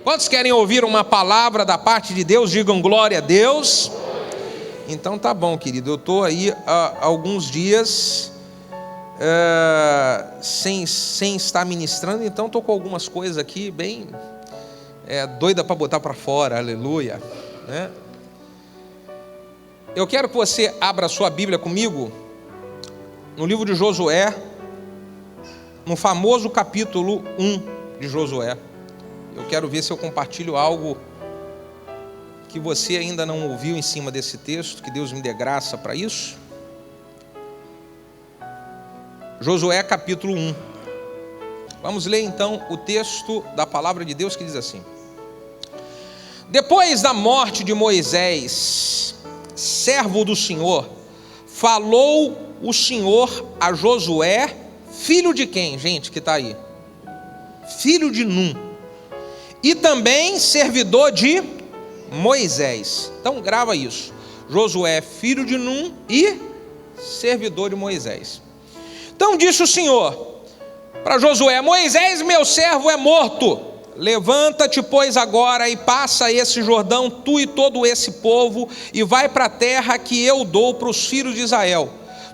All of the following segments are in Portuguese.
Quantos querem ouvir uma palavra da parte de Deus? Digam glória a Deus. Então tá bom, querido, eu estou aí há alguns dias sem estar ministrando, então estou com algumas coisas aqui bem doida para botar para fora, aleluia, né? Eu quero que você abra a sua Bíblia comigo no livro de Josué, no famoso capítulo 1 de Josué. Eu quero ver se eu compartilho algo que você ainda não ouviu em cima desse texto, que Deus me dê graça para isso. Josué capítulo 1. Vamos ler então o texto da palavra de Deus que diz assim: Depois da morte de Moisés, servo do Senhor, falou o Senhor a Josué, filho de quem, gente, que está aí? Filho de Num, e também servidor de Moisés. Então grava isso: Josué, filho de Num e servidor de Moisés. Então disse o Senhor para Josué: Moisés, meu servo, é morto. Levanta-te, pois, agora e passa esse Jordão, tu e todo esse povo, e vai para a terra que eu dou para os filhos de Israel.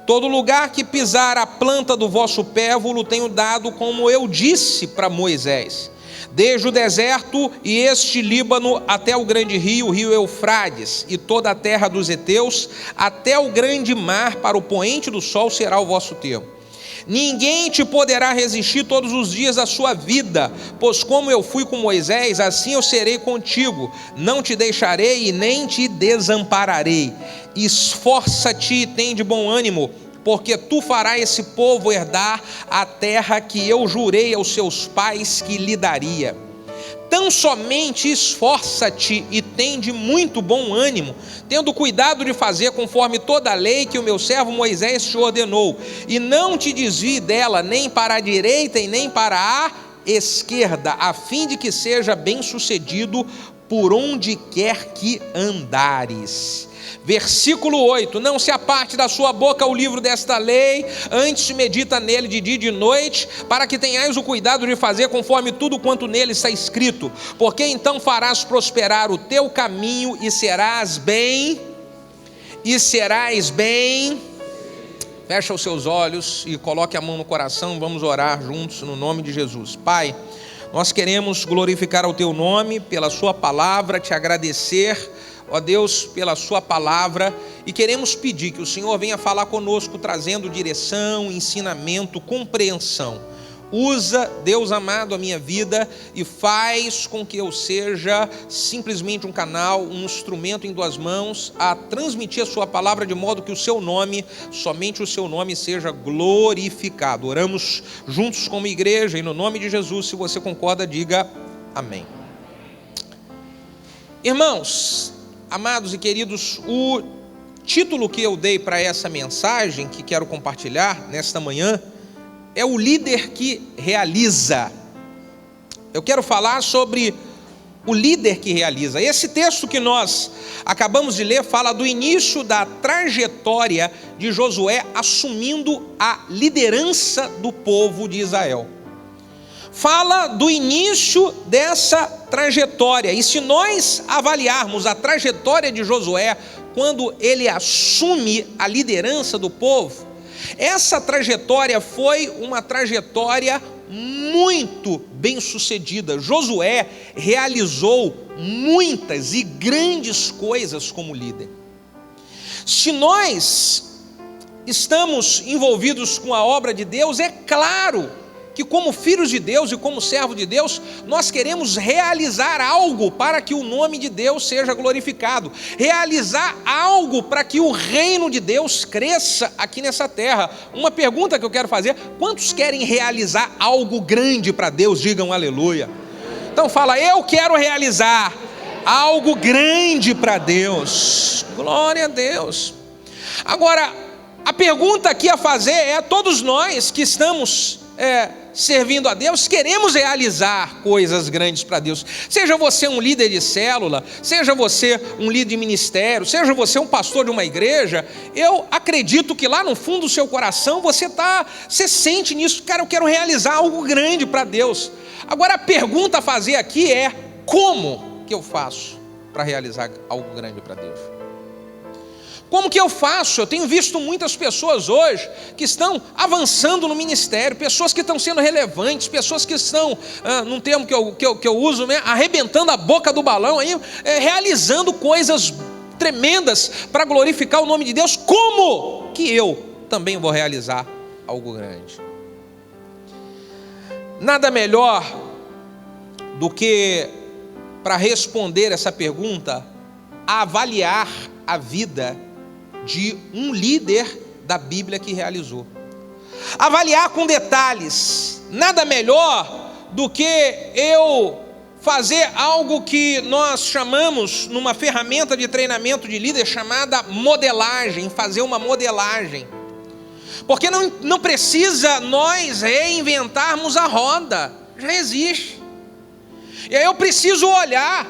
Todo lugar que pisar a planta do vosso pé, vos tenho dado, como eu disse para Moisés. Desde o deserto e este Líbano até o grande rio, o rio Eufrates, e toda a terra dos heteus, até o grande mar, para o poente do sol será o vosso termo. Ninguém te poderá resistir todos os dias da sua vida, pois como eu fui com Moisés, assim eu serei contigo. Não te deixarei e nem te desampararei. Esforça-te e tem de bom ânimo, porque tu farás esse povo herdar a terra que eu jurei aos seus pais que lhe daria. Tão somente esforça-te e tem de muito bom ânimo, tendo cuidado de fazer conforme toda a lei que o meu servo Moisés te ordenou, e não te desvie dela, nem para a direita e nem para a esquerda, a fim de que seja bem-sucedido por onde quer que andares. Versículo 8: Não se aparte da sua boca o livro desta lei, antes medita nele de dia e de noite, para que tenhais o cuidado de fazer conforme tudo quanto nele está escrito, porque então farás prosperar o teu caminho e serás bem. Fecha os seus olhos e coloque a mão no coração, vamos orar juntos no nome de Jesus. Pai, nós queremos glorificar o teu nome pela sua palavra, te agradecer, ó Deus, pela sua palavra, e queremos pedir que o Senhor venha falar conosco, trazendo direção, ensinamento, compreensão. Usa, Deus amado, a minha vida e faz com que eu seja simplesmente um canal, um instrumento em tuas mãos, a transmitir a sua palavra de modo que o seu nome, somente o seu nome, seja glorificado. Oramos juntos como igreja e no nome de Jesus. Se você concorda, diga amém. Irmãos, amados e queridos, o título que eu dei para essa mensagem que quero compartilhar nesta manhã é o líder que realiza. Eu quero falar sobre o líder que realiza. Esse texto que nós acabamos de ler fala do início da trajetória de Josué assumindo a liderança do povo de Israel. Fala do início dessa trajetória, e se nós avaliarmos a trajetória de Josué, quando ele assume a liderança do povo, essa trajetória foi uma trajetória muito bem sucedida. Josué realizou muitas e grandes coisas como líder. Se nós estamos envolvidos com a obra de Deus, é claro que como filhos de Deus e como servo de Deus, nós queremos realizar algo para que o nome de Deus seja glorificado, realizar algo para que o reino de Deus cresça aqui nessa terra. Uma pergunta que eu quero fazer: quantos querem realizar algo grande para Deus? Digam aleluia. Então fala: eu quero realizar algo grande para Deus. Glória a Deus. Agora, a pergunta aqui a fazer é: todos nós que estamos servindo a Deus, queremos realizar coisas grandes para Deus. Seja você um líder de célula, seja você um líder de ministério, seja você um pastor de uma igreja, eu acredito que lá no fundo do seu coração você sente nisso: cara, eu quero realizar algo grande para Deus. Agora a pergunta a fazer aqui é: como que eu faço para realizar algo grande para Deus? Como que eu faço? Eu tenho visto muitas pessoas hoje que estão avançando no ministério, pessoas que estão sendo relevantes, pessoas que estão, num termo que eu uso, né, arrebentando a boca do balão, aí, realizando coisas tremendas para glorificar o nome de Deus. Como que eu também vou realizar algo grande? Nada melhor do que, para responder essa pergunta, avaliar a vida de um líder da Bíblia que realizou. Avaliar com detalhes. Nada melhor do que eu fazer algo que nós chamamos, numa ferramenta de treinamento de líder, chamada modelagem, fazer uma modelagem. Porque não precisa nós reinventarmos a roda, já existe. E aí eu preciso olhar,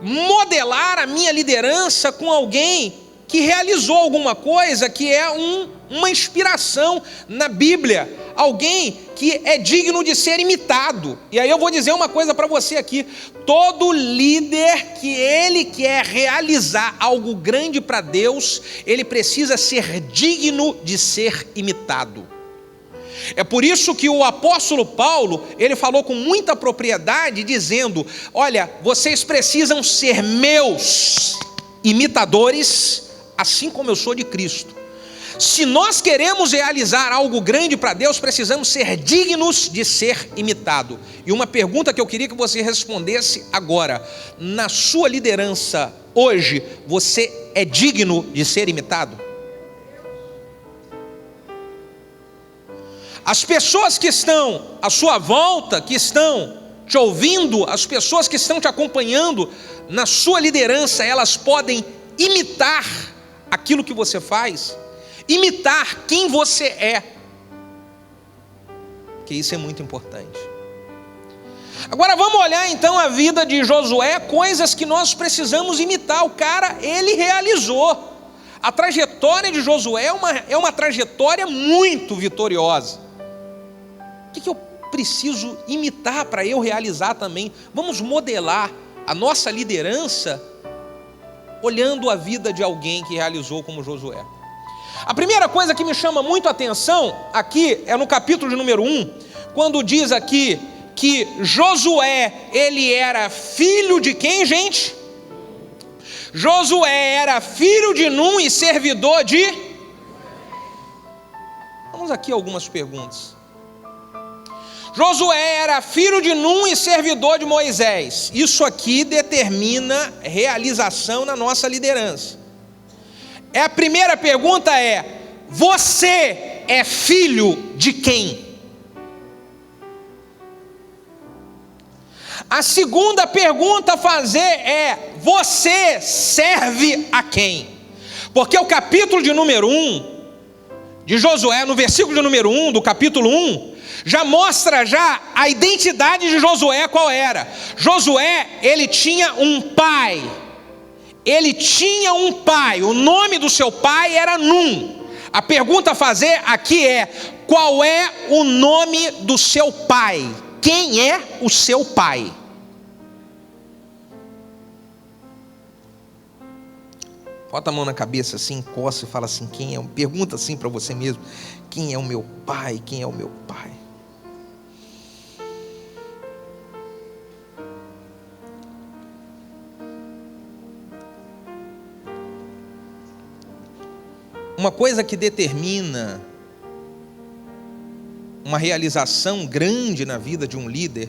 modelar a minha liderança com alguém que realizou alguma coisa que é uma inspiração na Bíblia, alguém que é digno de ser imitado. E aí eu vou dizer uma coisa para você aqui: todo líder que ele quer realizar algo grande para Deus, ele precisa ser digno de ser imitado. É por isso que o apóstolo Paulo, ele falou com muita propriedade, dizendo: olha, vocês precisam ser meus imitadores, assim como eu sou de Cristo. Se nós queremos realizar algo grande para Deus, precisamos ser dignos de ser imitado. E uma pergunta que eu queria que você respondesse agora: na sua liderança hoje, você é digno de ser imitado? As pessoas que estão à sua volta, que estão te ouvindo, as pessoas que estão te acompanhando na sua liderança, elas podem imitar aquilo que você faz, imitar quem você é, que isso é muito importante. Agora vamos olhar então a vida de Josué, coisas que nós precisamos imitar. O cara, ele realizou. A trajetória de Josué é uma trajetória muito vitoriosa. O que eu preciso imitar para eu realizar também? Vamos modelar a nossa liderança olhando a vida de alguém que realizou como Josué. A primeira coisa que me chama muito a atenção aqui é no capítulo de número 1, quando diz aqui que Josué, ele era filho de quem, gente? Josué era filho de Num e servidor de... Vamos aqui algumas perguntas. Josué era filho de Num e servidor de Moisés. Isso aqui determina realização na nossa liderança. A primeira pergunta é: você é filho de quem? A segunda pergunta a fazer é: você serve a quem? Porque o capítulo de número 1 de Josué, no versículo de número 1 do capítulo 1, já mostra já a identidade de Josué qual era. Josué, ele tinha um pai. Ele tinha um pai. O nome do seu pai era Num. A pergunta a fazer aqui é: qual é o nome do seu pai? Quem é o seu pai? Bota a mão na cabeça assim, encosta e fala assim: quem é? Pergunta assim para você mesmo: quem é o meu pai? Quem é o meu pai? Uma coisa que determina uma realização grande na vida de um líder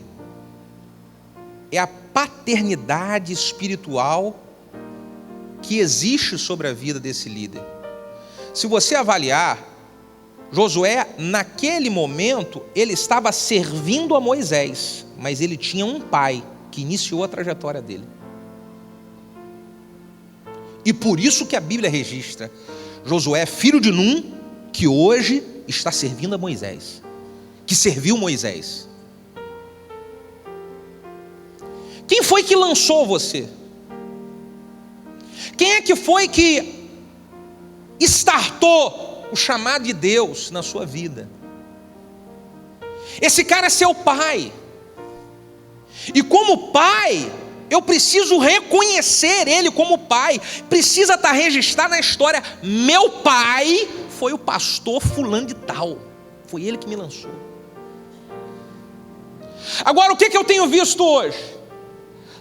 é a paternidade espiritual que existe sobre a vida desse líder. Se você avaliar, Josué, naquele momento, ele estava servindo a Moisés, mas ele tinha um pai que iniciou a trajetória dele. E por isso que a Bíblia registra: Josué, filho de Num, que hoje está servindo a Moisés, que serviu Moisés. Quem foi que lançou você? Quem é que foi que startou o chamado de Deus na sua vida? Esse cara é seu pai. E como pai, eu preciso reconhecer ele como pai. Precisa estar registrado na história: meu pai foi o pastor fulano de tal, foi ele que me lançou. Agora, o que eu tenho visto hoje?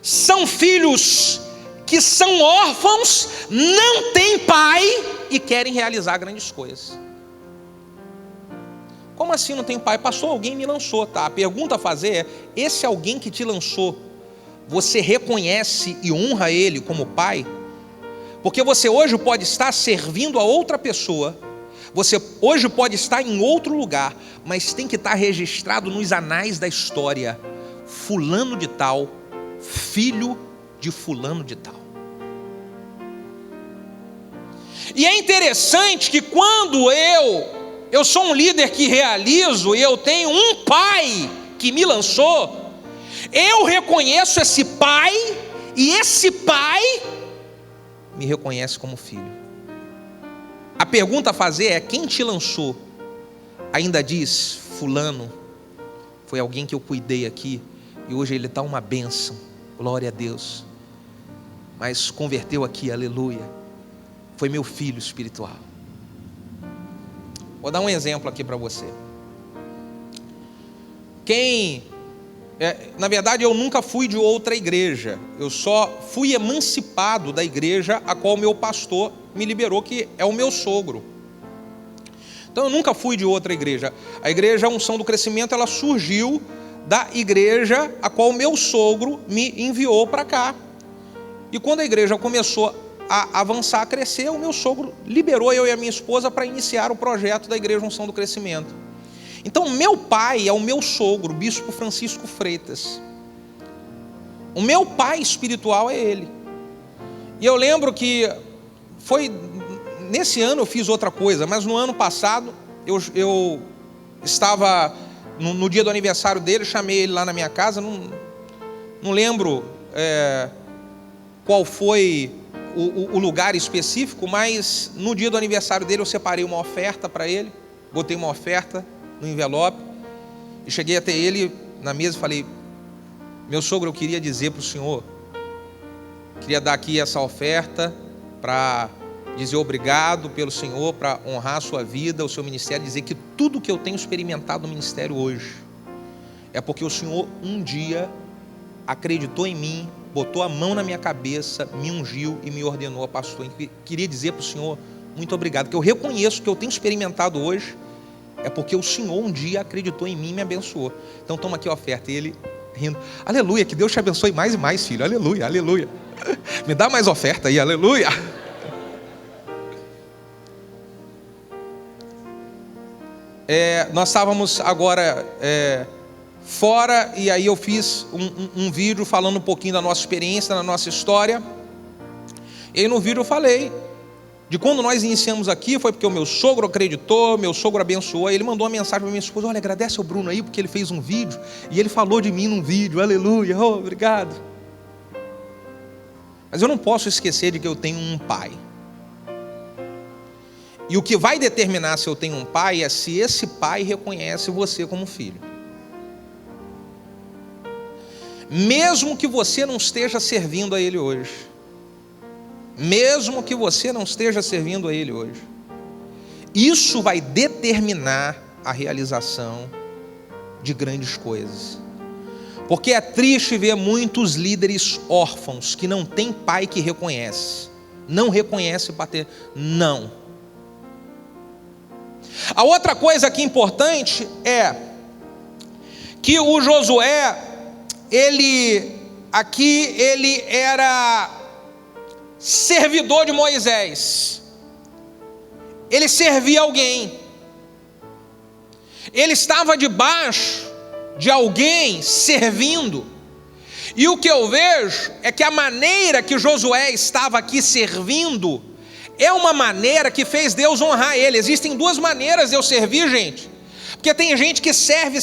São filhos que são órfãos, não têm pai e querem realizar grandes coisas. Como assim não tem pai? Pastor, alguém me lançou, tá? A pergunta a fazer é: esse alguém que te lançou, você reconhece e honra ele como pai? Porque você hoje pode estar servindo a outra pessoa, você hoje pode estar em outro lugar, mas tem que estar registrado nos anais da história: fulano de tal, filho de fulano de tal. E é interessante que quando eu sou um líder que realizo, e eu tenho um pai que me lançou, eu reconheço esse pai, e esse pai me reconhece como filho. A pergunta a fazer é: quem te lançou ainda diz: fulano foi alguém que eu cuidei aqui, e hoje ele está uma bênção, glória a Deus, mas converteu aqui, aleluia, foi meu filho espiritual. Vou dar um exemplo aqui para você. Na verdade, eu nunca fui de outra igreja, eu só fui emancipado da igreja a qual meu pastor me liberou, que é o meu sogro. Então eu nunca fui de outra igreja. A igreja Unção do Crescimento, ela surgiu da igreja a qual meu sogro me enviou para cá. E quando a igreja começou a avançar, a crescer, o meu sogro liberou eu e a minha esposa para iniciar o projeto da igreja Unção do Crescimento. Então meu pai é o meu sogro, bispo Francisco Freitas. O meu pai espiritual é ele. E eu lembro que nesse ano eu fiz outra coisa, mas no ano passado eu estava no dia do aniversário dele, chamei ele lá na minha casa, não lembro qual foi o lugar específico, mas no dia do aniversário dele eu separei uma oferta para ele, botei uma oferta no envelope e cheguei até ele na mesa e falei: meu sogro, eu queria dizer para o senhor, queria dar aqui essa oferta para dizer obrigado pelo senhor, para honrar a sua vida, o seu ministério, dizer que tudo que eu tenho experimentado no ministério hoje é porque o senhor um dia acreditou em mim, botou a mão na minha cabeça, me ungiu e me ordenou a pastor. Queria dizer para o senhor muito obrigado, que eu reconheço que eu tenho experimentado hoje é porque o senhor um dia acreditou em mim e me abençoou. Então toma aqui a oferta. E ele rindo: aleluia, que Deus te abençoe mais e mais, filho, aleluia, aleluia, me dá mais oferta aí, aleluia. Nós estávamos agora fora, e aí eu fiz um vídeo falando um pouquinho da nossa experiência, da nossa história. E aí no vídeo eu falei de quando nós iniciamos aqui, foi porque o meu sogro acreditou, meu sogro abençoou. Ele mandou uma mensagem para minha esposa: olha, agradece ao Bruno aí, porque ele fez um vídeo, e ele falou de mim num vídeo, aleluia, oh, obrigado. Mas eu não posso esquecer de que eu tenho um pai. E o que vai determinar se eu tenho um pai é se esse pai reconhece você como filho. Mesmo que você não esteja servindo a ele hoje, mesmo que você não esteja servindo a ele hoje, isso vai determinar a realização de grandes coisas. Porque é triste ver muitos líderes órfãos que não têm pai que reconhece, não reconhece bater, não. A outra coisa aqui importante é que o Josué, ele era servidor de Moisés, ele servia alguém, ele estava debaixo de alguém servindo. E o que eu vejo é que a maneira que Josué estava aqui servindo é uma maneira que fez Deus honrar ele. Existem duas maneiras de eu servir, gente. Porque tem gente que serve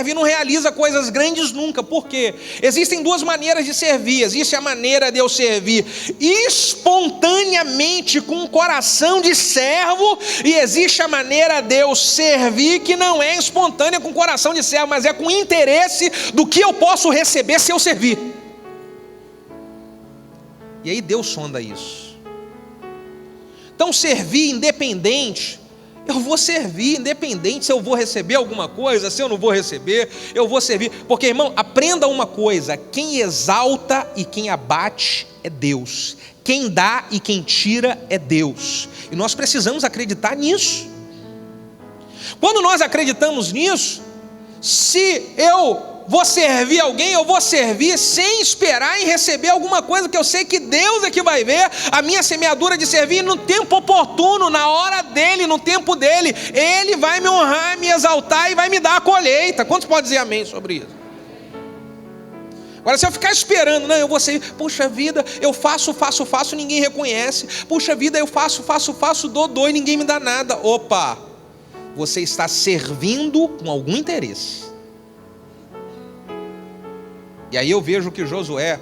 e não realiza coisas grandes nunca. Por quê? Existem duas maneiras de servir. Existe a maneira de eu servir espontaneamente, com um coração de servo, e existe a maneira de eu servir que não é espontânea com coração de servo, mas é com interesse do que eu posso receber se eu servir. E aí Deus sonda isso. Então servir independente, eu vou servir independente se eu vou receber alguma coisa, se eu não vou receber, eu vou servir. Porque, irmão, aprenda uma coisa: quem exalta e quem abate é Deus. Quem dá e quem tira é Deus. E nós precisamos acreditar nisso. Quando nós acreditamos nisso, se eu vou servir alguém, eu vou servir sem esperar em receber alguma coisa, que eu sei que Deus é que vai ver a minha semeadura de servir no tempo oportuno, na hora dele, no tempo dele. Ele vai me honrar, me exaltar e vai me dar a colheita. Quantos podem dizer amém sobre isso? Agora, se eu ficar esperando, não, eu vou servir, puxa vida, eu faço, ninguém reconhece. Puxa vida, eu faço, dou e ninguém me dá nada. Opa, você está servindo com algum interesse. E aí eu vejo que Josué,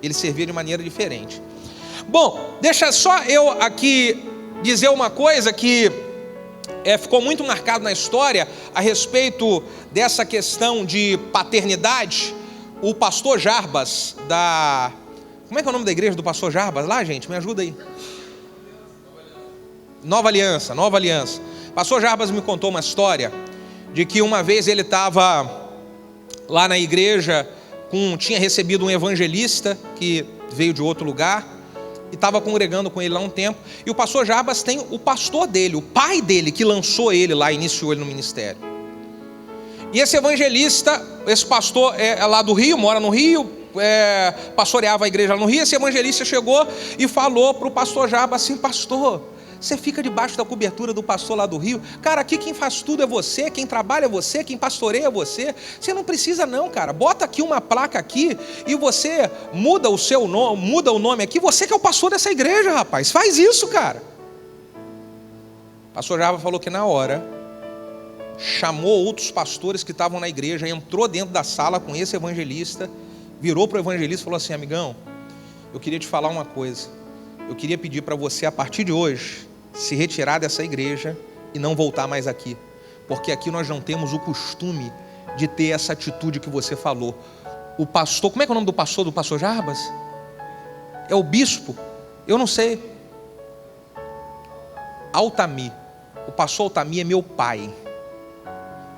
ele servia de maneira diferente. Bom, deixa só eu aqui dizer uma coisa que ficou muito marcado na história a respeito dessa questão de paternidade. O pastor Jarbas como é que é o nome da igreja do pastor Jarbas lá, gente? Me ajuda aí. Nova Aliança. Pastor Jarbas me contou uma história de que uma vez ele estava lá na igreja, tinha recebido um evangelista que veio de outro lugar e estava congregando com ele lá um tempo. E o pastor Jarbas tem o pastor dele, o pai dele, que lançou ele lá, iniciou ele no ministério. E esse evangelista, esse pastor é lá do Rio, mora no Rio, pastoreava a igreja lá no Rio. Esse evangelista chegou e falou para o pastor Jarbas assim: pastor, você fica debaixo da cobertura do pastor lá do Rio. Cara, aqui quem faz tudo é você, quem trabalha é você, quem pastoreia é você. Você não precisa não, cara. Bota aqui uma placa aqui e você muda o seu nome, muda o nome aqui. Você que é o pastor dessa igreja, rapaz. Faz isso, cara. O pastor Jarbas falou que na hora chamou outros pastores que estavam na igreja, entrou dentro da sala com esse evangelista, virou para o evangelista e falou assim: amigão, eu queria te falar uma coisa. Eu queria pedir para você, a partir de hoje, se retirar dessa igreja e não voltar mais aqui, porque aqui nós não temos o costume de ter essa atitude que você falou. O pastor, como é que é o nome do pastor Jarbas? É o bispo? Eu não sei. Altamir. O pastor Altamir é meu pai,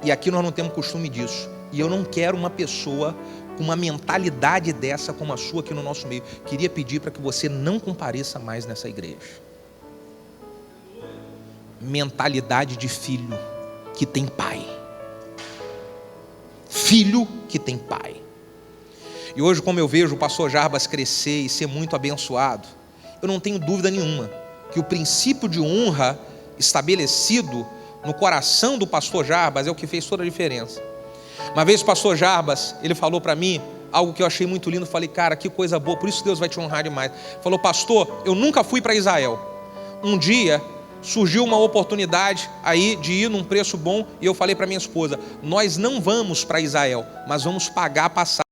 e aqui nós não temos costume disso, e eu não quero uma pessoa com uma mentalidade dessa como a sua aqui no nosso meio. Queria pedir para que você não compareça mais nessa igreja. Mentalidade de filho que tem pai. Filho que tem pai. E hoje, como eu vejo o pastor Jarbas crescer e ser muito abençoado, eu não tenho dúvida nenhuma que o princípio de honra estabelecido no coração do pastor Jarbas é o que fez toda a diferença. Uma vez o pastor Jarbas, ele falou para mim algo que eu achei muito lindo. Eu falei: cara, que coisa boa, por isso Deus vai te honrar demais. Falou: pastor, eu nunca fui para Israel. Um dia surgiu uma oportunidade aí de ir num preço bom, e eu falei para minha esposa: nós não vamos para Israel, mas vamos pagar a passagem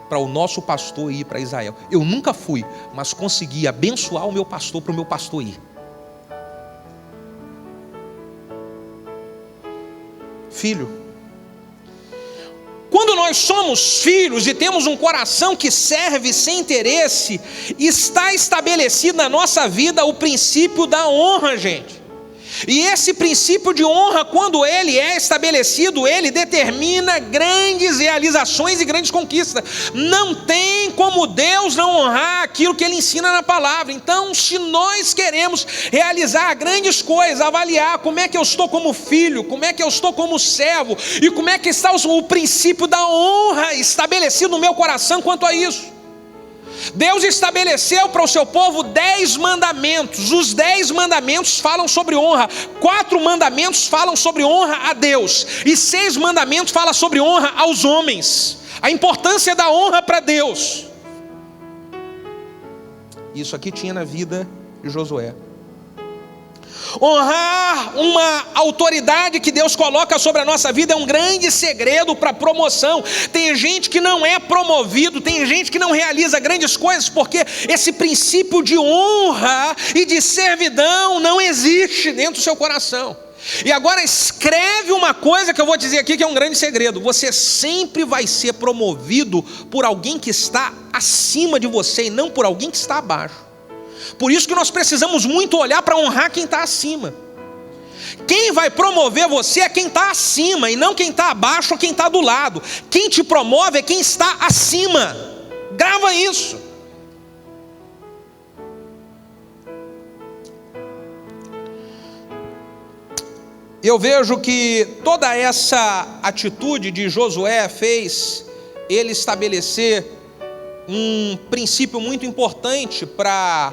para o nosso pastor ir para Israel. Eu nunca fui, mas consegui abençoar o meu pastor para o meu pastor ir. Filho, quando nós somos filhos e temos um coração que serve sem interesse, está estabelecido na nossa vida o princípio da honra, gente. E esse princípio de honra, quando ele é estabelecido, ele determina grandes realizações e grandes conquistas. Não tem como Deus não honrar aquilo que ele ensina na palavra. Então, se nós queremos realizar grandes coisas, avaliar como é que eu estou como filho, como é que eu estou como servo, e como é que está o princípio da honra estabelecido no meu coração quanto a isso. Deus estabeleceu para o seu povo 10 mandamentos. Os 10 mandamentos falam sobre honra. 4 mandamentos falam sobre honra a Deus, e 6 mandamentos falam sobre honra aos homens. A importância da honra para Deus. Isso aqui tinha na vida de Josué. Honrar uma autoridade que Deus coloca sobre a nossa vida é um grande segredo para promoção. Tem gente que não é promovido, tem gente que não realiza grandes coisas porque esse princípio de honra e de servidão não existe dentro do seu coração. E agora escreve uma coisa que eu vou dizer aqui que é um grande segredo: você sempre vai ser promovido por alguém que está acima de você e não por alguém que está abaixo. Por isso que nós precisamos muito olhar para honrar quem está acima. Quem vai promover você é quem está acima, e não quem está abaixo ou quem está do lado. Quem te promove é quem está acima. Grava isso. Eu vejo que toda essa atitude de Josué fez ele estabelecer um princípio muito importante para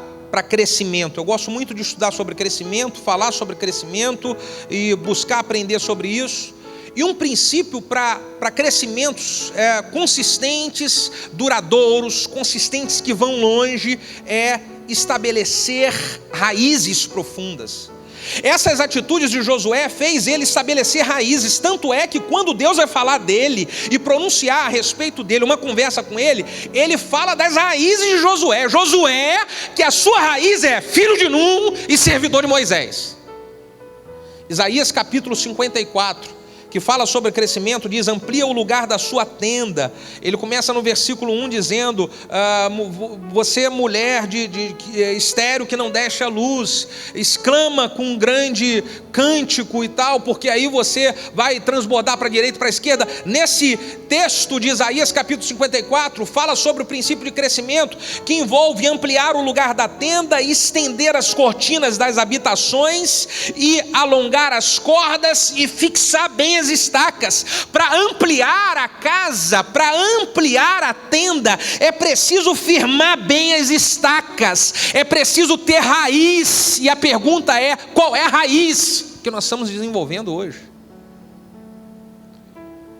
crescimento. Eu gosto muito de estudar sobre crescimento, falar sobre crescimento e buscar aprender sobre isso. E um princípio para crescimentos consistentes, duradouros, consistentes que vão longe, é estabelecer raízes profundas. Essas atitudes de Josué fez ele estabelecer raízes, tanto é que quando Deus vai falar dele e pronunciar a respeito dele, uma conversa com ele, ele fala das raízes de Josué. Josué, que a sua raiz é filho de Num e servidor de Moisés. Isaías capítulo 54, que fala sobre crescimento, diz: amplia o lugar da sua tenda. Ele começa no versículo 1 dizendo: você mulher de estéril que não deixa a luz, exclama com um grande cântico e tal, porque aí você vai transbordar para a direita e para a esquerda. Nesse texto de Isaías capítulo 54, fala sobre o princípio de crescimento, que envolve ampliar o lugar da tenda, estender as cortinas das habitações e alongar as cordas e fixar bem as estacas. Para ampliar a casa, para ampliar a tenda, é preciso firmar bem as estacas, é preciso ter raiz. E a pergunta é: qual é a raiz que nós estamos desenvolvendo hoje?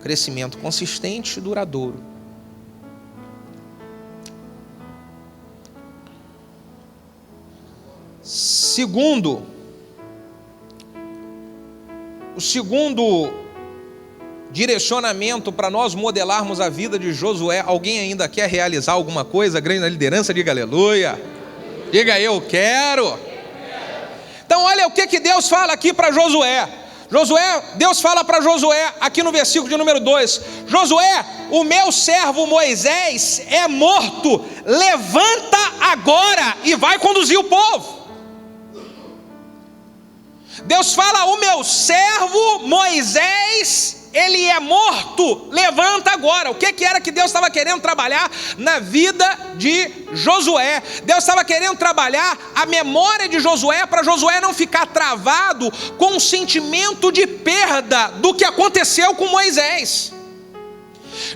Crescimento consistente e duradouro. O segundo direcionamento para nós modelarmos a vida de Josué. Alguém ainda quer realizar alguma coisa grande na liderança? Diga aleluia. Diga eu quero. Então olha o que Deus fala aqui para Josué. Deus fala para Josué aqui no versículo de número 2: Josué, o meu servo Moisés é morto, levanta agora e vai conduzir o povo. Deus fala: o meu servo Moisés, ele é morto, levanta agora. O que era que Deus estava querendo trabalhar na vida de Josué? Deus estava querendo trabalhar a memória de Josué, para Josué não ficar travado com um sentimento de perda do que aconteceu com Moisés.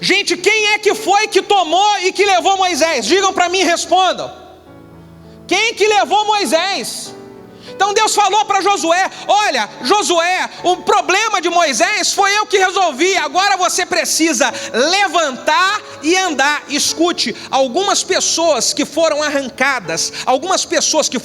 Gente, quem é que foi que tomou e que levou Moisés? Digam para mim e respondam. Quem que levou Moisés? Então Deus falou para Josué: olha, Josué, o problema de Moisés foi eu que resolvi, agora você precisa levantar e andar. Escute, algumas pessoas que foram arrancadas, algumas pessoas que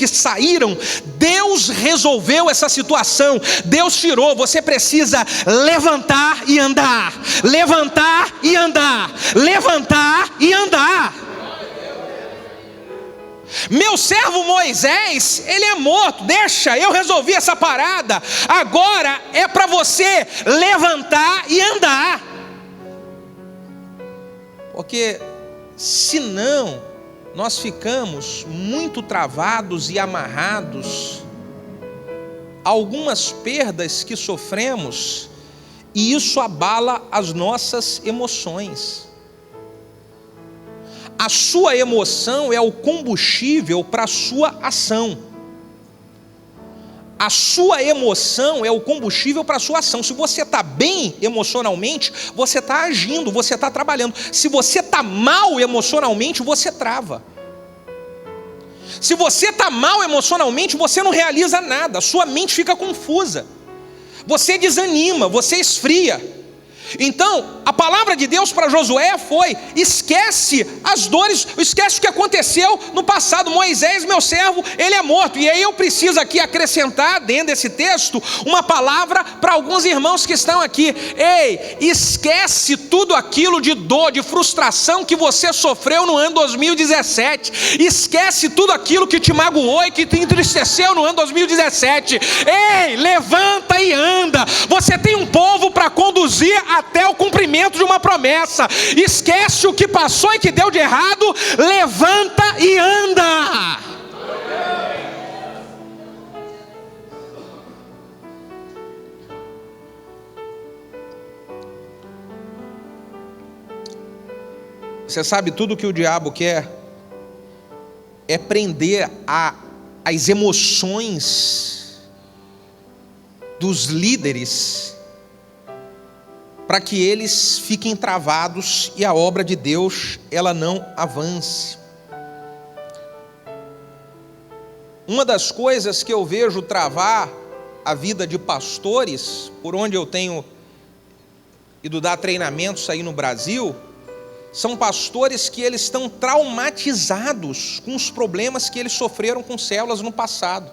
saíram, Deus resolveu essa situação, Deus tirou. Você precisa levantar e andar, levantar e andar, levantar e andar. Meu servo Moisés, ele é morto, deixa, eu resolvi essa parada, agora é para você levantar e andar. Porque senão nós ficamos muito travados e amarrados a algumas perdas que sofremos, e isso abala as nossas emoções. A sua emoção é o combustível para a sua ação. A sua emoção é o combustível para a sua ação. Se você está bem emocionalmente, você está agindo, você está trabalhando. Se você está mal emocionalmente, você trava. Se você está mal emocionalmente, você não realiza nada, sua mente fica confusa, você desanima, você esfria. Então, a palavra de Deus para Josué foi: esquece as dores, esquece o que aconteceu no passado. Moisés, meu servo, ele é morto. E aí eu preciso aqui acrescentar dentro desse texto uma palavra para alguns irmãos que estão aqui. Ei, esquece tudo aquilo de dor, de frustração que você sofreu no ano 2017. Esquece tudo aquilo que te magoou e que te entristeceu no ano 2017. Ei, levanta e anda. Você tem um povo para conduzir até o cumprimento de uma promessa. Esquece o que passou e que deu de errado, levanta e anda. Você sabe, tudo que o diabo quer é prender as emoções dos líderes, para que eles fiquem travados e a obra de Deus ela não avance. Uma das coisas que eu vejo travar a vida de pastores, por onde eu tenho ido dar treinamentos aí no Brasil, são pastores que eles estão traumatizados com os problemas que eles sofreram com células no passado.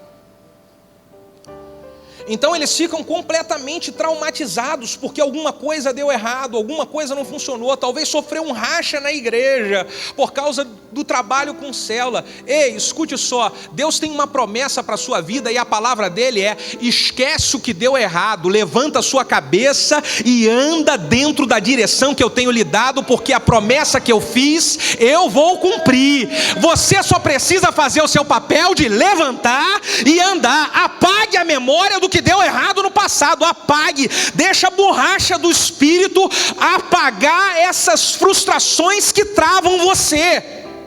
Então eles ficam completamente traumatizados, porque alguma coisa deu errado, alguma coisa não funcionou, talvez sofreu um racha na igreja, por causa do trabalho com célula. Ei, escute só, Deus tem uma promessa para a sua vida, e a palavra dele é: esquece o que deu errado, levanta a sua cabeça e anda dentro da direção que eu tenho lhe dado, porque a promessa que eu fiz, eu vou cumprir. Você só precisa fazer o seu papel de levantar e andar. Apague a memória do que deu errado no passado, apague, deixa a borracha do Espírito apagar essas frustrações que travam você.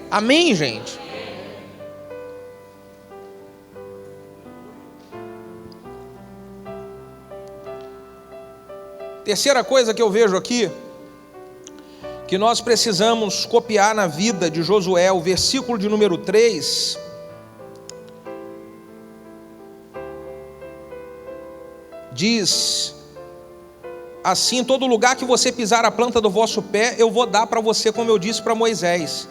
Amém, gente? Terceira coisa que eu vejo aqui, que nós precisamos copiar na vida de Josué, o versículo de número 3, diz assim: todo lugar que você pisar a planta do vosso pé, eu vou dar para você, como eu disse para Moisés,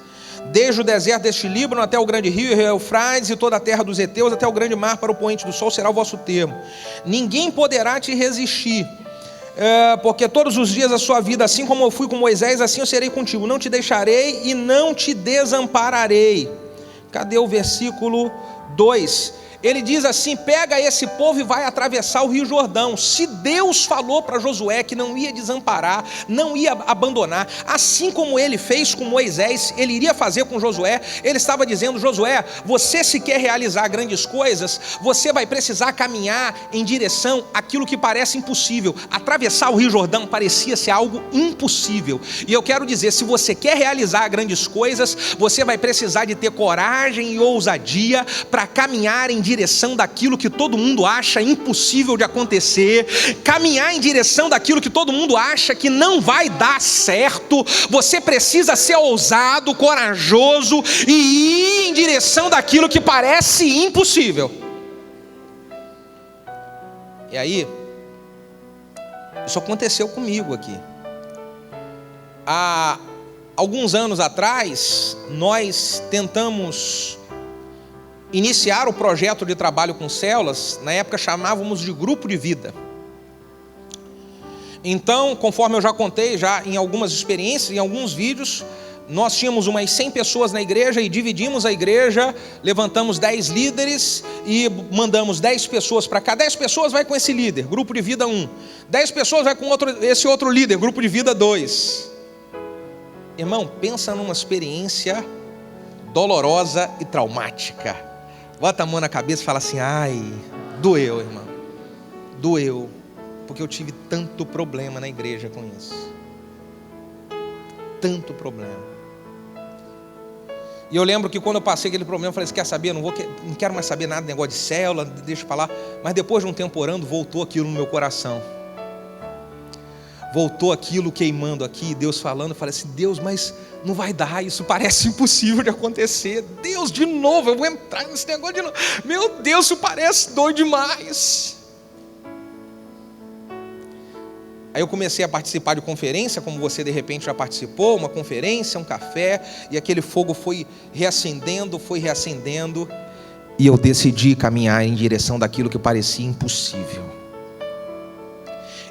desde o deserto deste Líbano até o grande rio Eufrates e toda a terra dos heteus, até o grande mar para o poente do sol será o vosso termo. Ninguém poderá te resistir, porque todos os dias da sua vida, assim como eu fui com Moisés, assim eu serei contigo, não te deixarei e não te desampararei. Cadê o versículo 2? Ele diz assim: pega esse povo e vai atravessar o rio Jordão. Se Deus falou para Josué que não ia desamparar, não ia abandonar, assim como ele fez com Moisés, ele iria fazer com Josué. Ele estava dizendo: Josué, você se quer realizar grandes coisas, você vai precisar caminhar em direção àquilo que parece impossível. Atravessar o rio Jordão parecia ser algo impossível, e eu quero dizer, se você quer realizar grandes coisas, você vai precisar de ter coragem e ousadia para caminhar em direção daquilo que todo mundo acha impossível de acontecer, caminhar em direção daquilo que todo mundo acha que não vai dar certo. Você precisa ser ousado, corajoso e ir em direção daquilo que parece impossível. E aí, isso aconteceu comigo aqui. Há alguns anos atrás, nós tentamos iniciar o projeto de trabalho com células. Na época chamávamos de grupo de vida. Então, conforme eu já contei já em algumas experiências, em alguns vídeos, nós tínhamos umas 100 pessoas na igreja e dividimos a igreja, levantamos 10 líderes e mandamos 10 pessoas para cá. 10 pessoas vai com esse líder, grupo de vida 1. 10 pessoas vai com esse outro líder, grupo de vida 2. Irmão, pensa numa experiência dolorosa e traumática. Bota a mão na cabeça e fala assim: ai, doeu, irmão, doeu, porque eu tive tanto problema na igreja com isso, tanto problema. E eu lembro que quando eu passei aquele problema, eu falei: você quer saber, não quero mais saber nada de negócio de célula, deixa pra lá. Mas depois de um tempo orando, voltou aquilo no meu coração, voltou aquilo queimando aqui, Deus falando. Eu falei assim: Deus, mas não vai dar, isso parece impossível de acontecer. Deus, de novo, eu vou entrar nesse negócio de novo. Meu Deus, isso parece doido demais. Aí eu comecei a participar de conferência, como você de repente já participou, uma conferência, um café, e aquele fogo foi reacendendo, e eu decidi caminhar em direção daquilo que parecia impossível.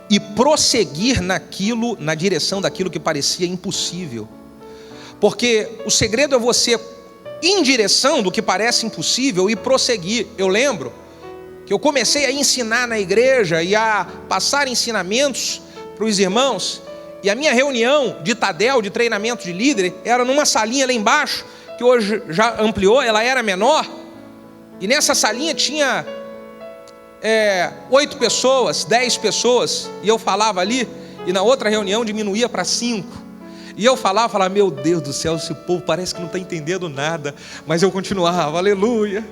E prosseguir naquilo, na direção daquilo que parecia impossível. Porque o segredo é você ir em direção do que parece impossível e prosseguir. Eu lembro que eu comecei a ensinar na igreja e a passar ensinamentos para os irmãos, e a minha reunião de Tadel, de treinamento de líder, era numa salinha lá embaixo, que hoje já ampliou, ela era menor, e nessa salinha tinha 8 pessoas, 10 pessoas, e eu falava ali, e na outra reunião diminuía para 5. E eu falava, meu Deus do céu, esse povo parece que não está entendendo nada. Mas eu continuava, aleluia.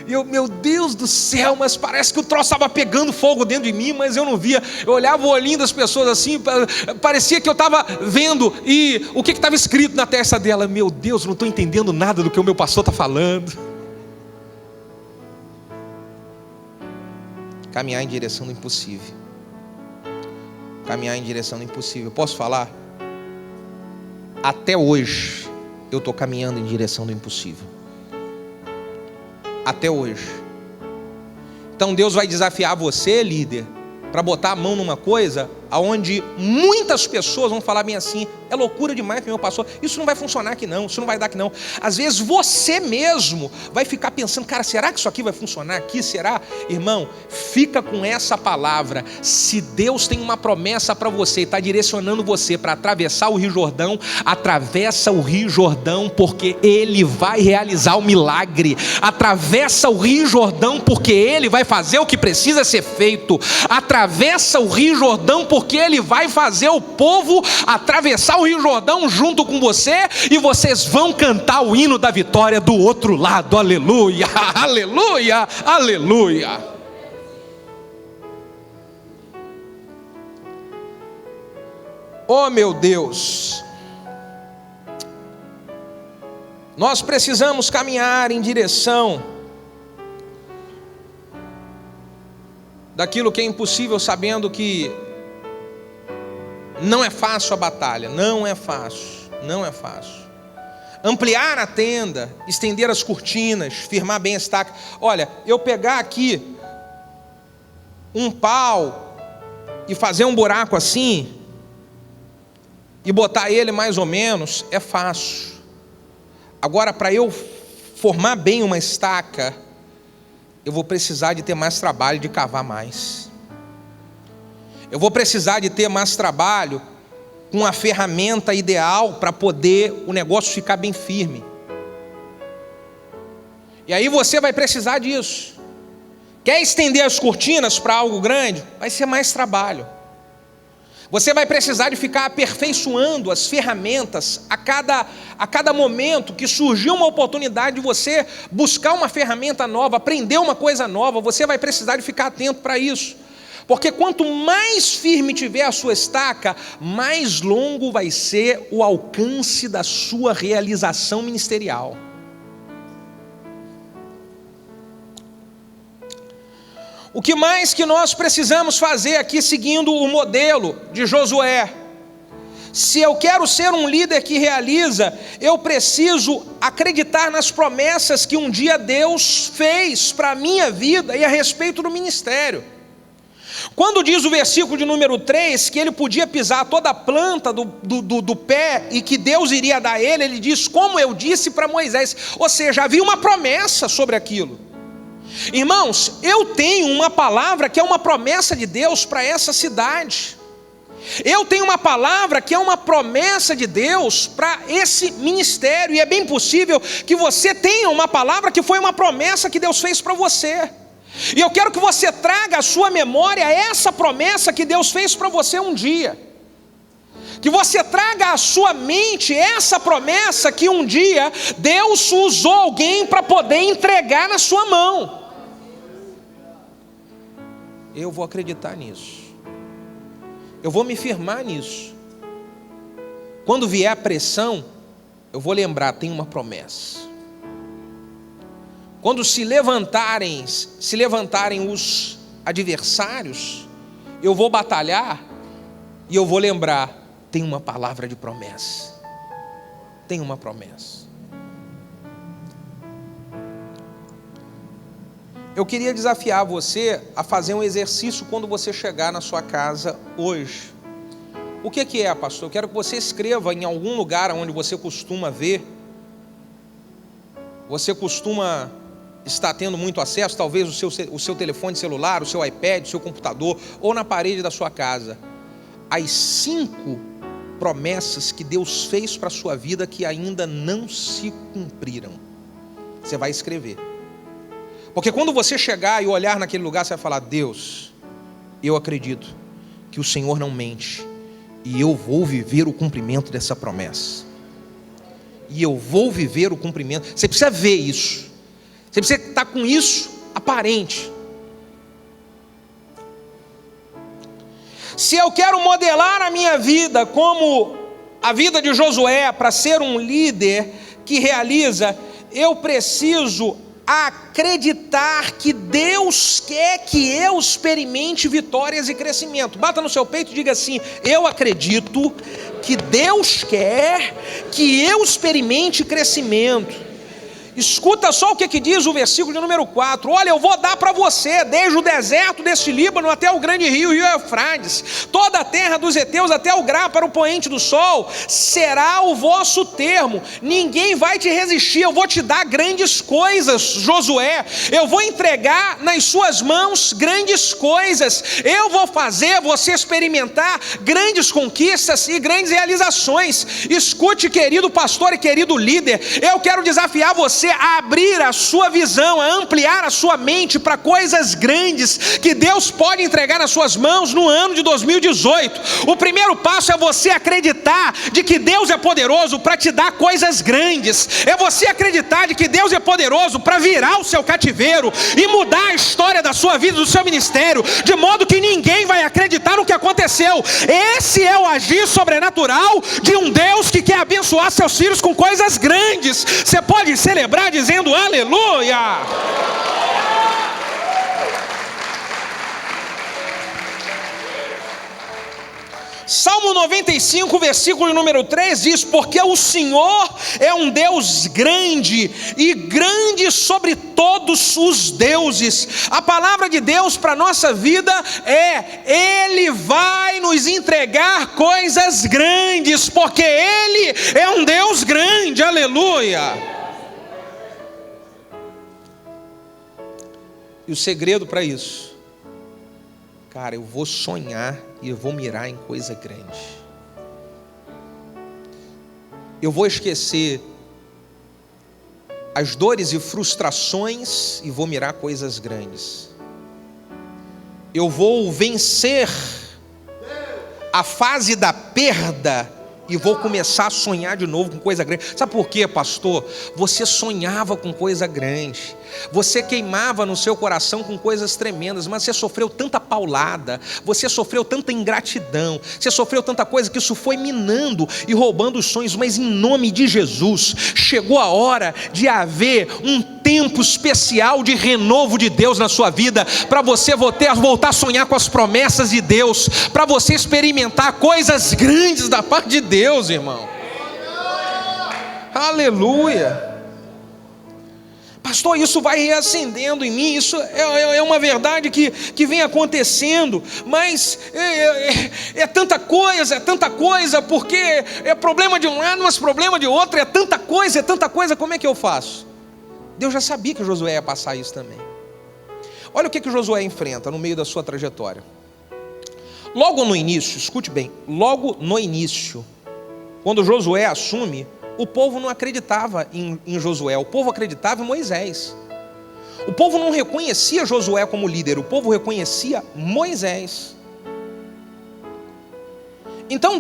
E eu, meu Deus do céu, mas parece que o troço estava pegando fogo dentro de mim, mas eu não via. Eu olhava o olhinho das pessoas assim, parecia que eu estava vendo, e o que estava escrito na testa dela? Meu Deus, não estou entendendo nada do que o meu pastor está falando. Caminhar em direção do impossível. Caminhar em direção do impossível. Posso falar? Até hoje eu estou caminhando em direção do impossível. Até hoje. Então Deus vai desafiar você, líder, para botar a mão numa coisa aonde muitas pessoas vão falar bem assim: é loucura demais que meu pastor, isso não vai funcionar aqui não, isso não vai dar aqui não. Às vezes você mesmo vai ficar pensando, cara, será que isso aqui vai funcionar aqui? Será? Irmão, fica com essa palavra. Se Deus tem uma promessa para você e está direcionando você para atravessar o Rio Jordão, atravessa o Rio Jordão, porque Ele vai realizar o milagre. Atravessa o Rio Jordão, porque Ele vai fazer o que precisa ser feito. Atravessa o Rio Jordão, porque Ele vai fazer o povo atravessar o Rio Jordão junto com você, e vocês vão cantar o hino da vitória do outro lado. Aleluia, aleluia, aleluia. Oh meu Deus, nós precisamos caminhar em direção daquilo que é impossível, sabendo que não é fácil a batalha, não é fácil, não é fácil. Ampliar a tenda, estender as cortinas, firmar bem a estaca. Olha, eu pegar aqui um pau e fazer um buraco assim e botar ele mais ou menos é fácil. Agora, para eu formar bem uma estaca, eu vou precisar de ter mais trabalho, de cavar mais. Eu vou precisar de ter mais trabalho com a ferramenta ideal para poder o negócio ficar bem firme. E aí você vai precisar disso. Quer estender as cortinas para algo grande? Vai ser mais trabalho. Você vai precisar de ficar aperfeiçoando as ferramentas a cada momento que surgir uma oportunidade de você buscar uma ferramenta nova, aprender uma coisa nova. Você vai precisar de ficar atento para isso. Porque quanto mais firme tiver a sua estaca, mais longo vai ser o alcance da sua realização ministerial. O que mais que nós precisamos fazer aqui, seguindo o modelo de Josué? Se eu quero ser um líder que realiza, eu preciso acreditar nas promessas que um dia Deus fez para a minha vida e a respeito do ministério. Quando diz o versículo de número 3, que ele podia pisar toda a planta do pé e que Deus iria dar a ele, ele diz, como eu disse para Moisés. Ou seja, havia uma promessa sobre aquilo. Irmãos, eu tenho uma palavra que é uma promessa de Deus para essa cidade. Eu tenho uma palavra que é uma promessa de Deus para esse ministério. E é bem possível que você tenha uma palavra que foi uma promessa que Deus fez para você. E eu quero que você traga à sua memória essa promessa que Deus fez para você um dia. Que você traga à sua mente essa promessa que um dia Deus usou alguém para poder entregar na sua mão. Eu vou acreditar nisso. Eu vou me firmar nisso. Quando vier a pressão, eu vou lembrar, tem uma promessa. Quando se levantarem os adversários, eu vou batalhar e eu vou lembrar, tem uma palavra de promessa. Tem uma promessa. Eu queria desafiar você a fazer um exercício quando você chegar na sua casa hoje. O que é, pastor? Eu quero que você escreva em algum lugar onde você costuma ver. Você costuma estar tendo muito acesso, talvez o seu telefone celular, o seu iPad, o seu computador, ou na parede da sua casa. As 5 promessas que Deus fez para a sua vida que ainda não se cumpriram. Você vai escrever. Porque quando você chegar e olhar naquele lugar, você vai falar, Deus, eu acredito que o Senhor não mente e eu vou viver o cumprimento dessa promessa. E eu vou viver o cumprimento. Você precisa ver isso. Você precisa estar com isso aparente. Se eu quero modelar a minha vida como a vida de Josué, para ser um líder que realiza, eu preciso acreditar que Deus quer que eu experimente vitórias e crescimento. Bata no seu peito e diga assim: eu acredito que Deus quer que eu experimente crescimento. Escuta só o que diz o versículo de número 4. Olha, eu vou dar para você, desde o deserto deste Líbano até o grande rio Eufrates, toda a terra dos heteus até o Grá para o poente do sol, será o vosso termo, ninguém vai te resistir. Eu vou te dar grandes coisas, Josué, eu vou entregar nas suas mãos grandes coisas, eu vou fazer você experimentar grandes conquistas e grandes realizações. Escute, querido pastor e querido líder, eu quero desafiar você a abrir a sua visão, a ampliar a sua mente para coisas grandes que Deus pode entregar nas suas mãos no ano de 2018. O primeiro passo é você acreditar de que Deus é poderoso para te dar coisas grandes. É você acreditar de que Deus é poderoso para virar o seu cativeiro e mudar a história da sua vida, do seu ministério, de modo que ninguém vai acreditar no que aconteceu. Esse é o agir sobrenatural de um Deus que quer abençoar seus filhos com coisas grandes. Você pode celebrar dizendo aleluia. Salmo 95, versículo número 3 diz: porque o Senhor é um Deus grande e grande sobre todos os deuses. A palavra de Deus para a nossa vida é: Ele vai nos entregar coisas grandes, porque Ele é um Deus grande, aleluia. E o segredo para isso, cara, eu vou sonhar e eu vou mirar em coisa grande. Eu vou esquecer as dores e frustrações e vou mirar coisas grandes. Eu vou vencer a fase da perda e vou começar a sonhar de novo com coisa grande. Sabe por quê, pastor? Você sonhava com coisa grande, você queimava no seu coração com coisas tremendas, mas você sofreu tanta paulada, você sofreu tanta ingratidão, você sofreu tanta coisa que isso foi minando e roubando os sonhos. Mas em nome de Jesus, chegou a hora de haver um tempo especial de renovo de Deus na sua vida, para você voltar a sonhar com as promessas de Deus, para você experimentar coisas grandes da parte de Deus, irmão. Aleluia. Pastor, isso vai reacendendo em mim, isso é uma verdade que vem acontecendo, mas é tanta coisa, porque é problema de um lado, mas problema de outro, é tanta coisa, como é que eu faço? Deus já sabia que Josué ia passar isso também. Olha o que Josué enfrenta no meio da sua trajetória. Logo no início, escute bem, logo no início, quando Josué assume, o povo não acreditava em Josué, o povo acreditava em Moisés. O povo não reconhecia Josué como líder, o povo reconhecia Moisés. Então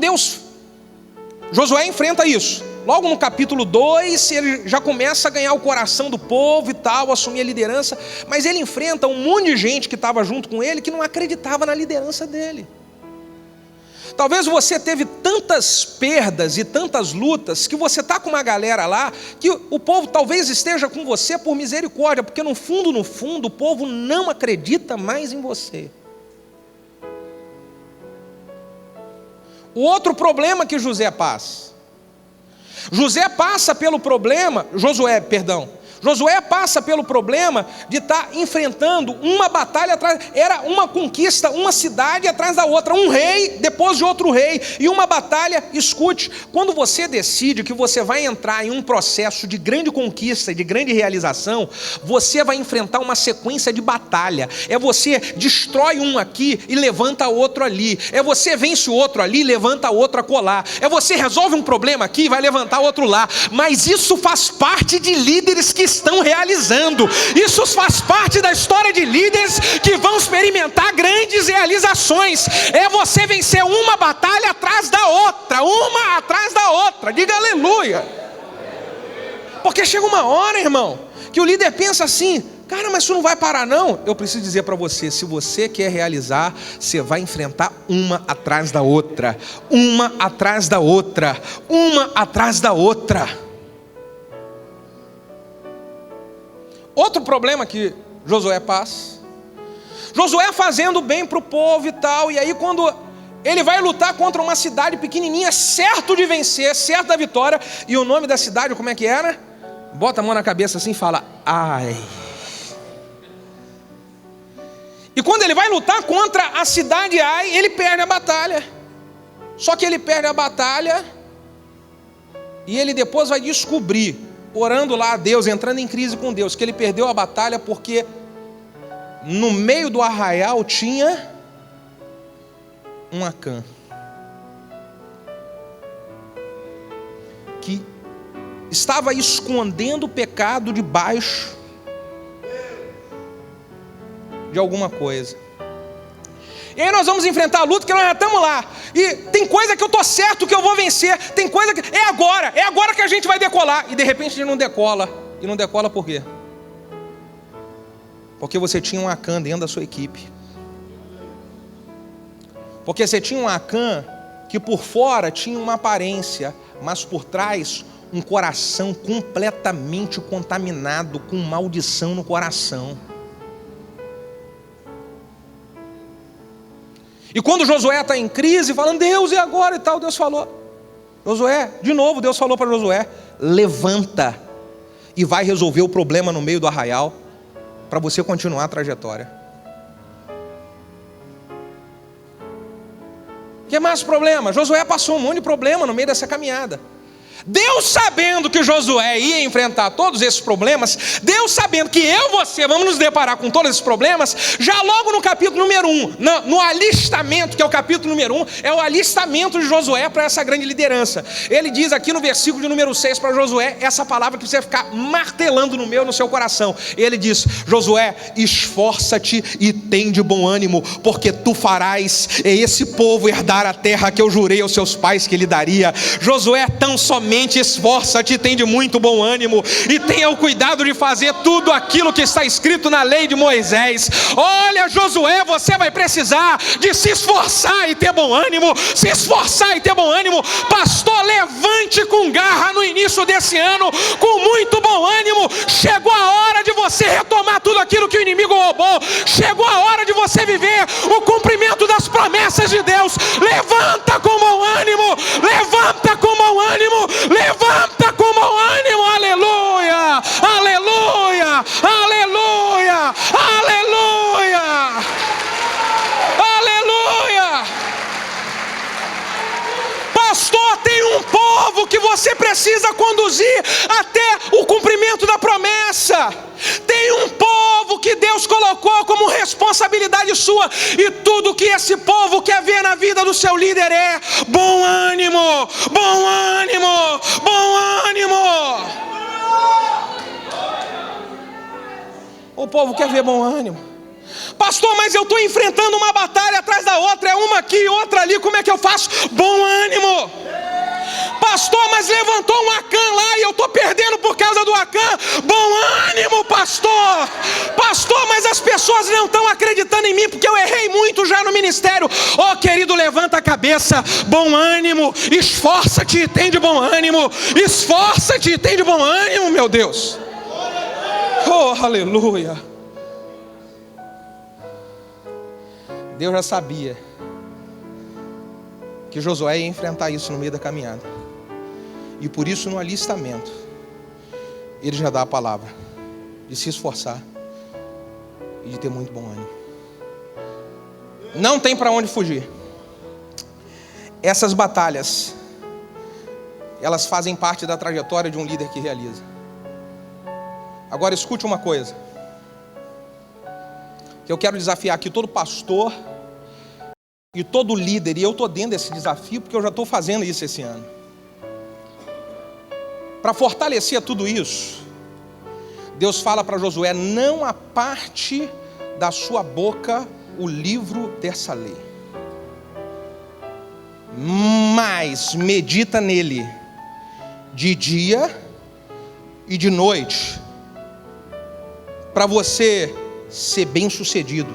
Josué enfrenta isso. Logo no capítulo 2, ele já começa a ganhar o coração do povo e tal, assumir a liderança, mas ele enfrenta um monte de gente que estava junto com ele, que não acreditava na liderança dele. Talvez você teve tantas perdas e tantas lutas, que você está com uma galera lá, que o povo talvez esteja com você por misericórdia, porque no fundo, o povo não acredita mais em você. O outro problema que Josué passa pelo problema de estar enfrentando uma batalha atrás, era uma conquista, uma cidade atrás da outra, um rei depois de outro rei, e uma batalha. Escute, quando você decide que você vai entrar em um processo de grande conquista, de grande realização, você vai enfrentar uma sequência de batalha. É você destrói um aqui e levanta outro ali, é você vence o outro ali e levanta outro acolá, é você resolve um problema aqui e vai levantar outro lá. Mas isso faz parte de líderes que estão realizando. Isso faz parte da história de líderes que vão experimentar grandes realizações. É você vencer uma batalha atrás da outra, uma atrás da outra. Diga aleluia. Porque chega uma hora, irmão, que o líder pensa assim: cara, mas isso não vai parar não. Eu preciso dizer para você, se você quer realizar, você vai enfrentar uma atrás da outra, uma atrás da outra, uma atrás da outra. Outro problema que Josué passa, Josué fazendo bem para o povo e tal, e aí quando ele vai lutar contra uma cidade pequenininha, certo de vencer, certo da vitória, e o nome da cidade, como é que era? Bota a mão na cabeça assim e fala: ai. E quando ele vai lutar contra a cidade Ai, ele perde a batalha. Só que ele perde a batalha e ele depois vai descobrir, orando lá a Deus, entrando em crise com Deus, que ele perdeu a batalha porque no meio do arraial tinha um Acã que estava escondendo o pecado debaixo de alguma coisa. E aí nós vamos enfrentar a luta, que nós já estamos lá. E tem coisa que eu estou certo que eu vou vencer. Tem coisa que é agora que a gente vai decolar. E de repente a gente não decola. E não decola por quê? Porque você tinha um Acã dentro da sua equipe. Porque você tinha um Acã que por fora tinha uma aparência, mas por trás um coração completamente contaminado, com maldição no coração. E quando Josué está em crise, falando: Deus, e agora e tal, Deus falou: Josué, de novo Deus falou para Josué: levanta e vai resolver o problema no meio do arraial, para você continuar a trajetória. O que mais problema? Josué passou um monte de problema no meio dessa caminhada. Deus sabendo que Josué ia enfrentar todos esses problemas, Deus sabendo que eu e você vamos nos deparar com todos esses problemas, já logo no capítulo número 1, no alistamento, que é o capítulo número 1, é o alistamento de Josué para essa grande liderança. Ele diz aqui no versículo de número 6 para Josué, essa palavra que você ficar martelando no seu coração. Ele diz: Josué, esforça-te e tem de bom ânimo, porque tu farás esse povo herdar a terra que eu jurei aos seus pais que lhe daria. Josué, tão somente esforça-te, tem de muito bom ânimo e tenha o cuidado de fazer tudo aquilo que está escrito na lei de Moisés. Olha, Josué, você vai precisar de se esforçar e ter bom ânimo, se esforçar e ter bom ânimo. Pastor, levante com garra no início desse ano, com muito bom ânimo. Chegou a hora de você retomar tudo aquilo que o inimigo roubou. Chegou a hora de você viver o cumprimento das promessas de Deus. Levanta com bom ânimo, levanta com bom ânimo, levanta com bom ânimo. Aleluia, aleluia, aleluia, aleluia, aleluia. Pastor, tem um povo que você precisa conduzir até o cumprimento da promessa. Tem um povo que Deus colocou como responsabilidade sua, e tudo que esse povo quer ver na vida do seu líder é bom ânimo, bom ânimo, bom ânimo. O povo quer ver bom ânimo. Pastor, mas eu estou enfrentando uma batalha atrás da outra, é uma aqui, outra ali, como é que eu faço? Bom ânimo. Pastor, mas levantou um Acã lá e eu estou perdendo por causa do Acã. Bom ânimo, pastor. Pastor, mas as pessoas não estão acreditando em mim porque eu errei muito já no ministério. Oh, querido, levanta a cabeça. Bom ânimo, esforça-te e tem de bom ânimo. Esforça-te e tem de bom ânimo, meu Deus. Oh, aleluia. Deus já sabia que Josué ia enfrentar isso no meio da caminhada. E por isso no alistamento ele já dá a palavra de se esforçar e de ter muito bom ânimo. Não tem para onde fugir. Essas batalhas, elas fazem parte da trajetória de um líder que realiza. Agora escute uma coisa, que eu quero desafiar aqui todo pastor e todo líder, e eu estou dentro desse desafio porque eu já estou fazendo isso esse ano. Para fortalecer tudo isso, Deus fala para Josué: não aparte da sua boca o livro dessa lei, mas medita nele de dia e de noite, para você ser bem-sucedido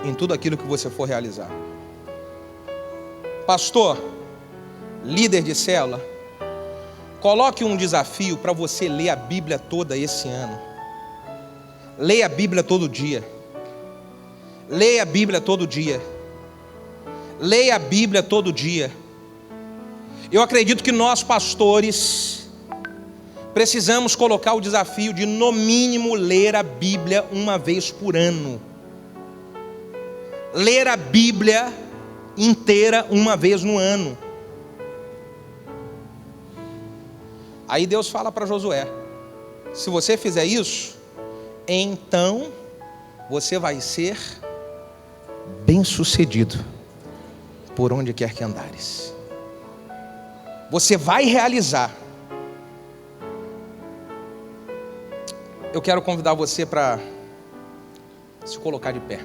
em tudo aquilo que você for realizar. Pastor, líder de célula, coloque um desafio para você ler a Bíblia toda esse ano. Leia a Bíblia todo dia. Leia a Bíblia todo dia. Leia a Bíblia todo dia. Eu acredito que nós, pastores, precisamos colocar o desafio de, no mínimo, ler a Bíblia uma vez por ano. Ler a Bíblia inteira uma vez no ano. Aí Deus fala para Josué: se você fizer isso, então você vai ser bem-sucedido por onde quer que andares. Você vai realizar. Eu quero convidar você para se colocar de pé.